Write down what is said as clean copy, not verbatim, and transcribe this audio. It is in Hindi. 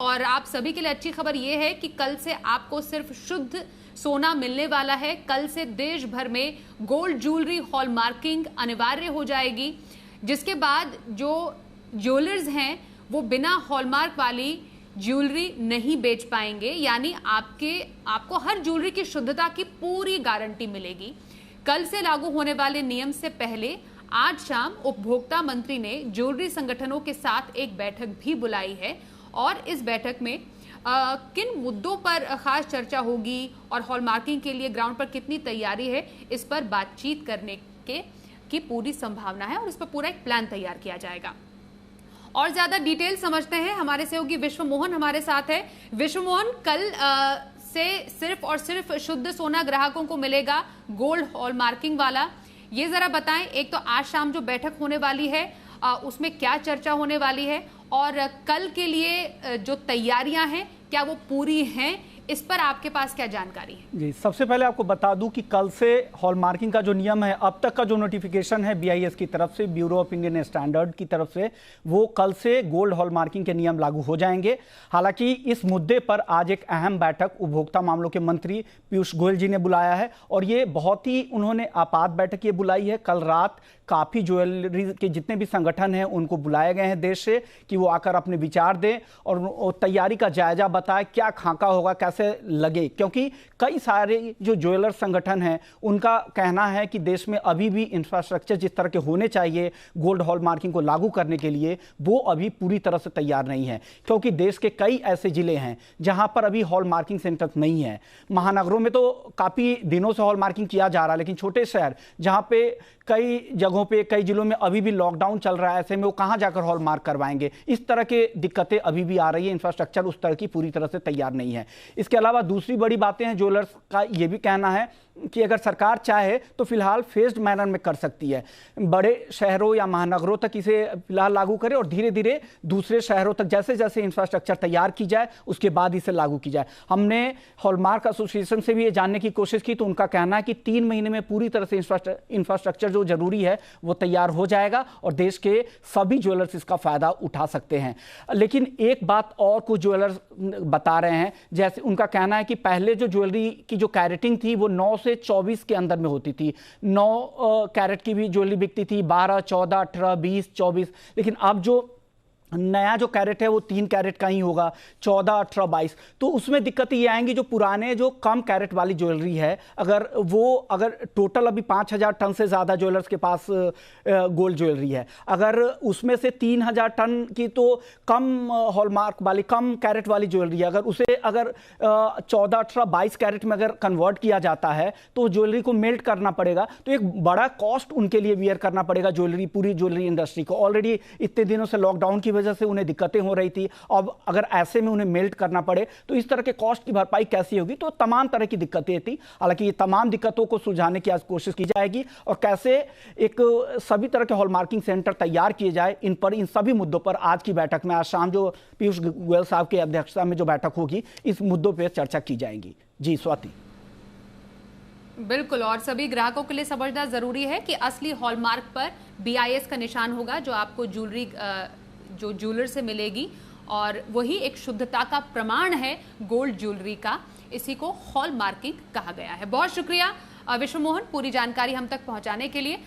और आप सभी के लिए अच्छी खबर यह है कि कल से आपको सिर्फ शुद्ध सोना मिलने वाला है। कल से देश भर में गोल्ड ज्वेलरी हॉलमार्किंग अनिवार्य हो जाएगी, जिसके बाद जो ज्वेलर्स हैं वो बिना हॉलमार्क वाली ज्वेलरी नहीं बेच पाएंगे, यानी आपको हर ज्वेलरी की शुद्धता की पूरी गारंटी मिलेगी। कल से लागू होने वाले नियम से पहले आज शाम उपभोक्ता मंत्री ने ज्वेलरी संगठनों के साथ एक बैठक भी बुलाई है और इस बैठक में किन मुद्दों पर खास चर्चा होगी और हॉलमार्किंग के लिए ग्राउंड पर कितनी तैयारी है, इस पर बातचीत करने की पूरी संभावना है और इस पर पूरा एक प्लान तैयार किया जाएगा। और ज्यादा डिटेल समझते हैं, हमारे सहयोगी विश्व मोहन हमारे साथ है। विश्व मोहन, कल से सिर्फ और सिर्फ शुद्ध सोना ग्राहकों को मिलेगा गोल्ड हॉलमार्किंग वाला, ये जरा बताएं। एक तो आज शाम जो बैठक होने वाली है उसमें क्या चर्चा होने वाली है और कल के लिए जो तैयारियां हैं क्या वो पूरी हैं, इस पर आपके पास क्या जानकारी है? जी, सबसे पहले आपको बता दूं कि कल से हॉलमार्किंग का जो नियम है, अब तक का जो नोटिफिकेशन है BIS की तरफ से, ब्यूरो ऑफ इंडियन स्टैंडर्ड की तरफ से, वो कल से गोल्ड हॉलमार्किंग के नियम लागू हो जाएंगे। हालांकि इस मुद्दे पर आज एक अहम बैठक उपभोक्ता मामलों के मंत्री पीयूष गोयल जी ने बुलाया है और ये बहुत ही उन्होंने आपात बैठक ये बुलाई है। कल रात काफ़ी ज्वेलरी के जितने भी संगठन हैं उनको बुलाए गए हैं देश से कि वो आकर अपने विचार दें और तैयारी का जायजा बताए, क्या खाका होगा, कैसे लगे, क्योंकि कई सारे जो ज्वेलर संगठन हैं उनका कहना है कि देश में अभी भी इंफ्रास्ट्रक्चर जिस तरह के होने चाहिए गोल्ड हॉलमार्किंग को लागू करने के लिए, वो अभी पूरी तरह से तैयार नहीं है, क्योंकि देश के कई ऐसे जिले हैं जहां पर अभी हॉलमार्किंग सेंटर नहीं है। महानगरों में तो काफ़ी दिनों से हॉलमार्किंग किया जा रहा है, लेकिन छोटे शहर जहां पे कई जगहों पे, कई जिलों में अभी भी लॉकडाउन चल रहा है, ऐसे में वो कहां जाकर हॉलमार्क करवाएंगे। इस तरह के दिक्कतें अभी भी आ रही है, इंफ्रास्ट्रक्चर उस तरह की पूरी तरह से तैयार नहीं है। इसके अलावा दूसरी बड़ी बातें हैं, ज्वेलर्स का ये भी कहना है कि अगर सरकार चाहे तो फिलहाल फेज्ड मैनर में कर सकती है, बड़े शहरों या महानगरों तक इसे फिलहाल लागू करे और धीरे धीरे दूसरे शहरों तक जैसे जैसे इंफ्रास्ट्रक्चर तैयार की जाए उसके बाद इसे लागू की जाए। हमने हॉलमार्क एसोसिएशन से भी ये जानने की कोशिश की तो उनका कहना है कि 3 महीने में पूरी तरह से इंफ्रास्ट्रक्चर जो जरूरी है वो तैयार हो जाएगा और देश के सभी ज्वेलर्स इसका फायदा उठा सकते हैं। लेकिन एक बात और कुछ ज्वेलर्स बता रहे हैं, जैसे उनका कहना है कि पहले जो ज्वेलरी की जो कैरेटिंग थी वो 9 से 24 के अंदर में होती थी, 9 कैरेट की भी ज्वेलरी बिकती थी, 12, 14, 18, 20, 24, लेकिन अब जो नया जो कैरेट है वो 3 कैरेट का ही होगा, 14, 18, 22। तो उसमें दिक्कत ये आएंगी, जो पुराने जो कम कैरेट वाली ज्वेलरी है, अगर टोटल अभी 5000 टन से ज़्यादा ज्वेलर्स के पास गोल्ड ज्वेलरी है, अगर उसमें से 3000 टन की तो कम हॉलमार्क वाली कम कैरेट वाली ज्वेलरी है, अगर 14, 18, 22 कैरेट में अगर कन्वर्ट किया जाता है तो ज्वेलरी को मेल्ट करना पड़ेगा, तो एक बड़ा कॉस्ट उनके लिए बियर करना पड़ेगा पूरी ज्वेलरी इंडस्ट्री को। ऑलरेडी इतने दिनों से लॉकडाउन की वजह से उन्हें दिक्कतें हो रही थी, अब अगर ऐसे में उन्हें मेल्ट करना पड़े तो इस तरह के कॉस्ट की भरपाई कैसी होगी, तो तमाम तरह की दिक्कतें थी। हालांकि ये तमाम दिक्कतों को सुलझाने की आज कोशिश की जाएगी और कैसे एक सभी तरह के हॉलमार्किंग सेंटर तैयार किए जाए, इन सभी मुद्दों पर आज की बैठक में, आज शाम जो पीयूष गोयल साहब की अध्यक्षता में जो बैठक होगी, इस मुद्दों पर चर्चा की जाएगी। जी स्वाति। बिल्कुल, और सभी ग्राहकों के लिए समझना जरूरी है कि असली हॉलमार्क पर BIS का निशान होगा जो आपको जो ज्वेलर से मिलेगी और वही एक शुद्धता का प्रमाण है गोल्ड ज्वेलरी का, इसी को हॉलमार्किंग कहा गया है। बहुत शुक्रिया विश्व मोहन पूरी जानकारी हम तक पहुंचाने के लिए।